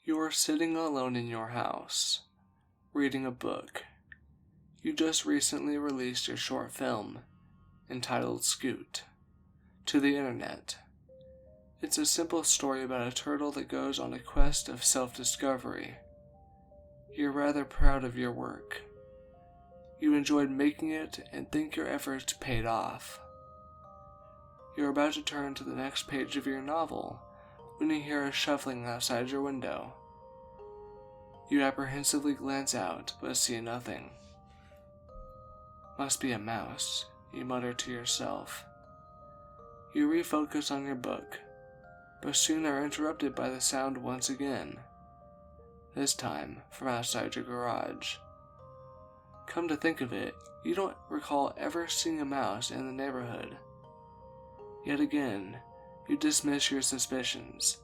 You are sitting alone in your house, reading a book. You just recently released your short film, entitled Scoot, to the internet. It's a simple story about a turtle that goes on a quest of self-discovery. You're rather proud of your work. You enjoyed making it and think your efforts paid off. You're about to turn to the next page of your novel when you hear a shuffling outside your window. You apprehensively glance out, but see nothing. Must be a mouse, you mutter to yourself. You refocus on your book, but soon are interrupted by the sound once again, this time from outside your garage. Come to think of it, you don't recall ever seeing a mouse in the neighborhood. Yet again, you dismiss your suspicions.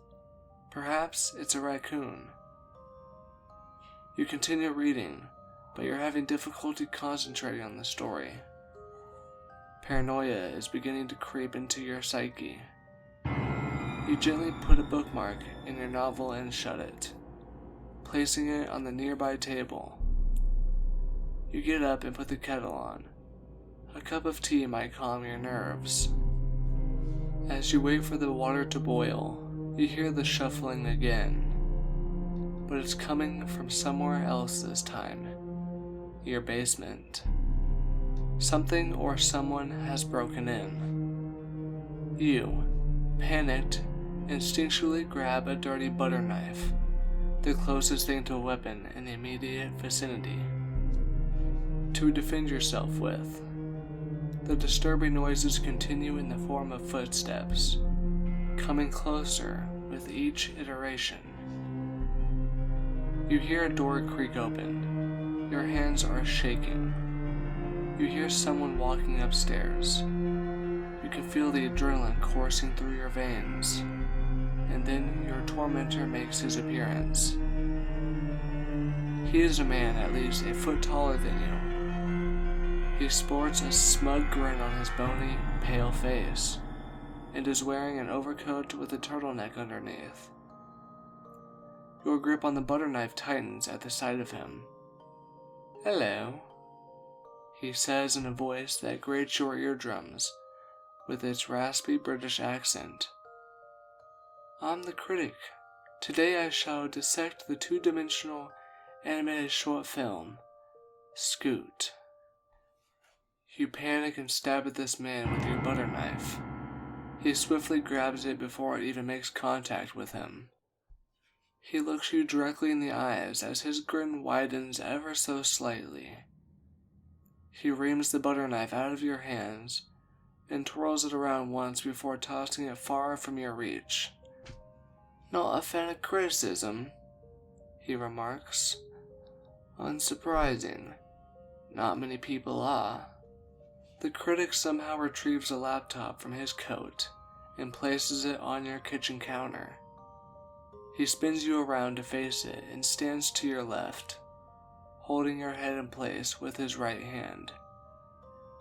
Perhaps it's a raccoon. You continue reading, but you're having difficulty concentrating on the story. Paranoia is beginning to creep into your psyche. You gently put a bookmark in your novel and shut it, placing it on the nearby table. You get up and put the kettle on. A cup of tea might calm your nerves. As you wait for the water to boil, you hear the shuffling again. But it's coming from somewhere else this time. Your basement. Something or someone has broken in. You, panicked, instinctually grab a dirty butter knife, the closest thing to a weapon in the immediate vicinity, to defend yourself with. The disturbing noises continue in the form of footsteps, coming closer with each iteration. You hear a door creak open. Your hands are shaking. You hear someone walking upstairs. You can feel the adrenaline coursing through your veins. And then your tormentor makes his appearance. He is a man at least a foot taller than you. He sports a smug grin on his bony, pale face, and is wearing an overcoat with a turtleneck underneath. Your grip on the butter knife tightens at the sight of him. "Hello," he says in a voice that grates your eardrums with its raspy British accent. "I'm the Critic. Today I shall dissect the two-dimensional animated short film, Scoot." You panic and stab at this man with your butter knife. He swiftly grabs it before it even makes contact with him. He looks you directly in the eyes as his grin widens ever so slightly. He reams the butter knife out of your hands and twirls it around once before tossing it far from your reach. "Not a fan of criticism," he remarks. "Unsurprising. Not many people are." The Critic somehow retrieves a laptop from his coat and places it on your kitchen counter. He spins you around to face it and stands to your left, holding your head in place with his right hand,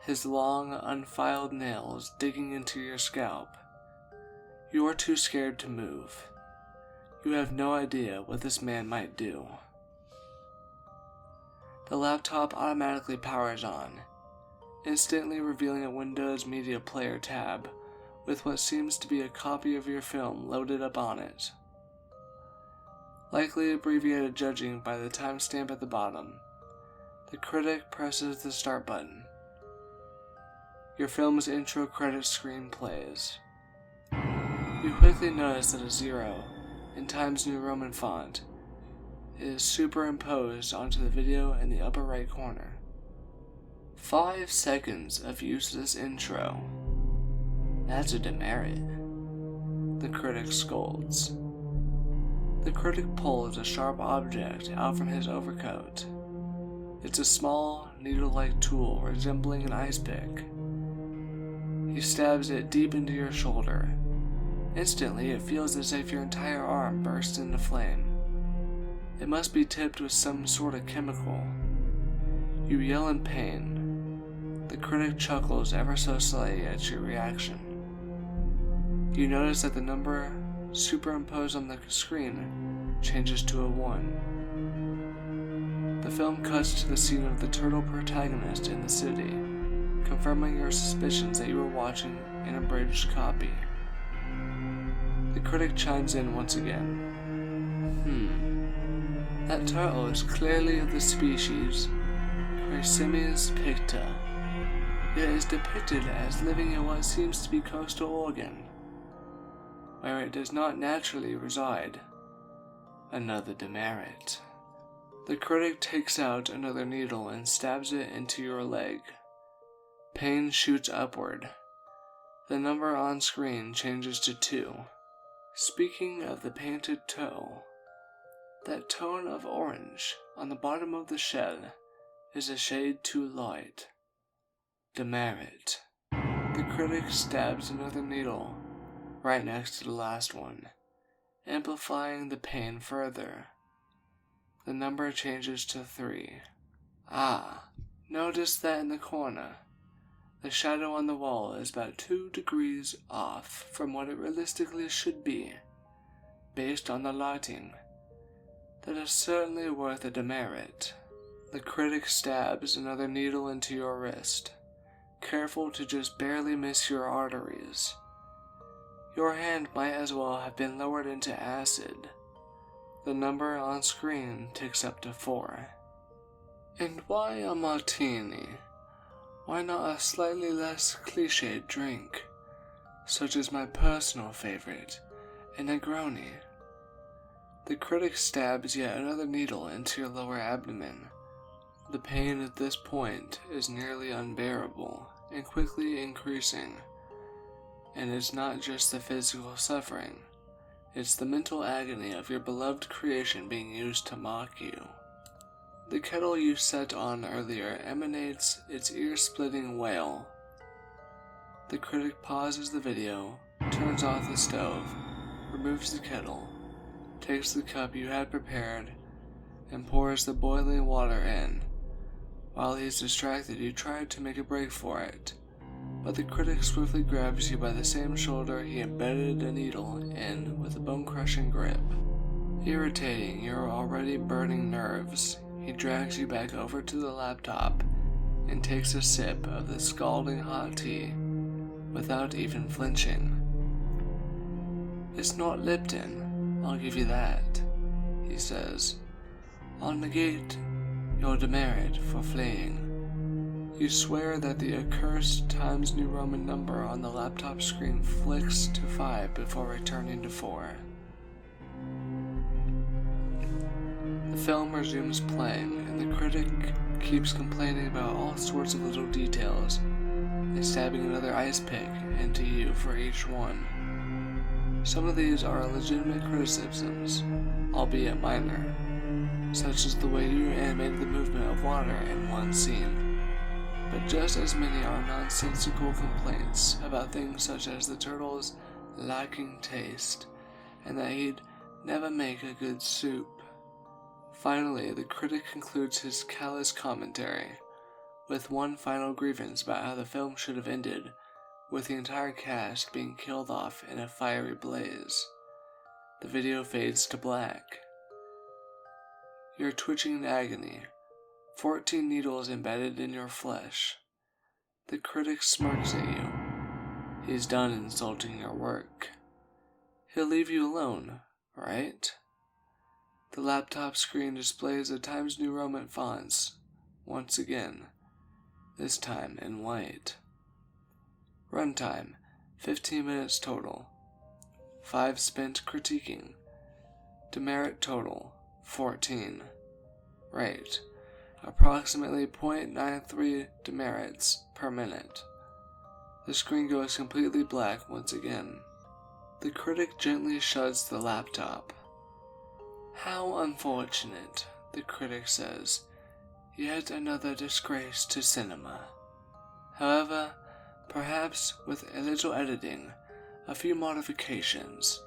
his long, unfiled nails digging into your scalp. You are too scared to move. You have no idea what this man might do. The laptop automatically powers on, instantly revealing a Windows Media Player tab with what seems to be a copy of your film loaded up on it. Likely abbreviated judging by the timestamp at the bottom, the Critic presses the start button. Your film's intro credit screen plays. You quickly notice that a 0 in Times New Roman font is superimposed onto the video in the upper right corner. 5 seconds of useless intro. That's a demerit, the Critic scolds. The Critic pulls a sharp object out from his overcoat. It's a small, needle-like tool resembling an ice pick. He stabs it deep into your shoulder. Instantly, it feels as if your entire arm bursts into flame. It must be tipped with some sort of chemical. You yell in pain. The Critic chuckles ever so slightly at your reaction. You notice that the number superimposed on the screen changes to a 1. The film cuts to the scene of the turtle protagonist in the city, confirming your suspicions that you were watching an abridged copy. The critic chimes in once again. That turtle is clearly of the species Crasimius picta, yet is depicted as living in what seems to be coastal Oregon, where it does not naturally reside. Another demerit. The critic takes out another needle and stabs it into your leg. Pain shoots upward. The number on screen changes to 2. Speaking of the painted toe, that tone of orange on the bottom of the shell is a shade too light. Demerit. The critic stabs another needle right next to the last one, amplifying the pain further. The number changes to 3. Notice that in the corner, the shadow on the wall is about 2 degrees off from what it realistically should be, based on the lighting. That is certainly worth a demerit. The critic stabs another needle into your wrist, careful to just barely miss your arteries. Your hand might as well have been lowered into acid. The number on screen ticks up to 4. And why a martini? Why not a slightly less cliched drink, such as my personal favorite, a Negroni? The critic stabs yet another needle into your lower abdomen. The pain at this point is nearly unbearable and quickly increasing. And it's not just the physical suffering, it's the mental agony of your beloved creation being used to mock you. The kettle you set on earlier emanates its ear-splitting wail. The critic pauses the video, turns off the stove, removes the kettle, takes the cup you had prepared, and pours the boiling water in. While he's distracted, you try to make a break for it, but the critic swiftly grabs you by the same shoulder he embedded a needle in with a bone-crushing grip. Irritating your already burning nerves, he drags you back over to the laptop and takes a sip of the scalding hot tea without even flinching. It's not Lipton, I'll give you that, he says. I'll negate your demerit for fleeing. You swear that the accursed Times New Roman number on the laptop screen flicks to 5 before returning to 4. The film resumes playing, and the critic keeps complaining about all sorts of little details, and stabbing another ice pick into you for each one. Some of these are legitimate criticisms, albeit minor, such as the way you animated the movement of water in one scene. But just as many are nonsensical complaints about things such as the turtle's lacking taste, and that he'd never make a good soup. Finally, the critic concludes his callous commentary with one final grievance about how the film should have ended, with the entire cast being killed off in a fiery blaze. The video fades to black. You're twitching in agony, 14 needles embedded in your flesh. The critic smirks at you. He's done insulting your work. He'll leave you alone, right? The laptop screen displays the Times New Roman fonts, once again, this time in white. Runtime, 15 minutes total. 5 spent critiquing. Demerit total, 14. Rate, approximately 0.93 demerits per minute. The screen goes completely black once again. The critic gently shuts the laptop. How unfortunate, the critic says. Yet another disgrace to cinema. However, perhaps with a little editing, a few modifications,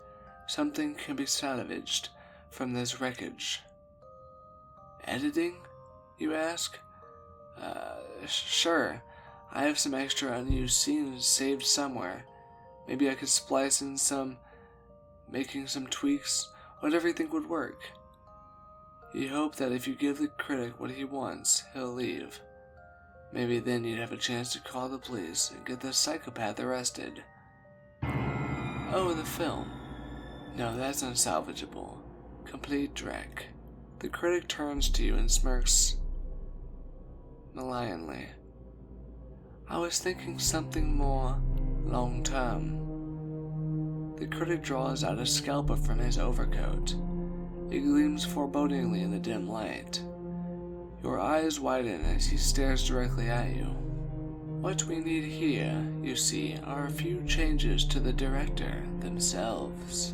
something can be salvaged from this wreckage. Editing, you ask? Sure. I have some extra unused scenes saved somewhere. Maybe I could splice in some making some tweaks, whatever you think would work. You hope that if you give the critic what he wants, he'll leave. Maybe then you'd have a chance to call the police and get the psychopath arrested. Oh, the film. No, that's unsalvageable. Complete dreck. The critic turns to you and smirks malignly. I was thinking something more long-term. The critic draws out a scalpel from his overcoat. It gleams forebodingly in the dim light. Your eyes widen as he stares directly at you. What we need here, you see, are a few changes to the director themselves.